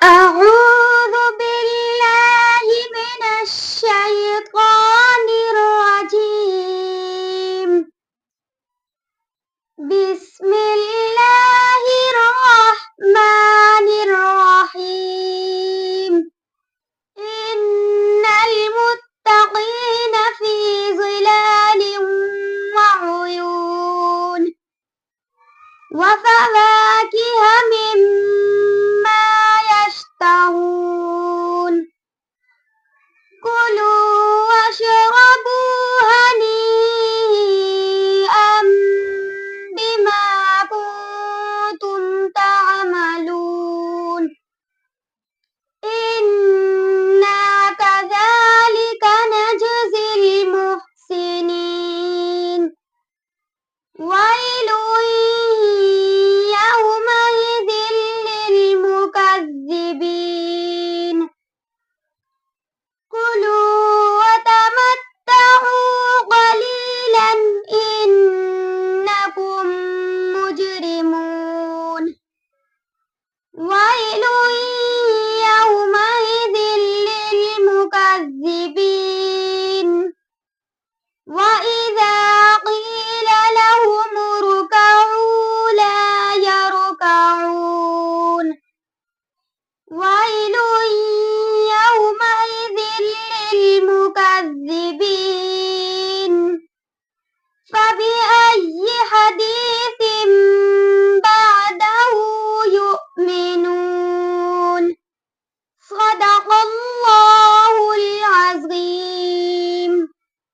أعوذ بالله من الشيطان الرجيم. بسم الله الرحمن الرحيم. إن المتقين في ظلال وعيون وفواكه مما يشتهون. كلوا واشربوا هنيئا بما كنتم تعملون. إنا كذلك نجزي المحسنين. ويل يومئذ للمكذبين. كلوا وتمتعوا قليلا إنكم مجرمون. ويل يومئذ للمكذبين. وإذا قيل لهم اركعوا لا يركعون. ويل يومئذ للمكذبين. فبأي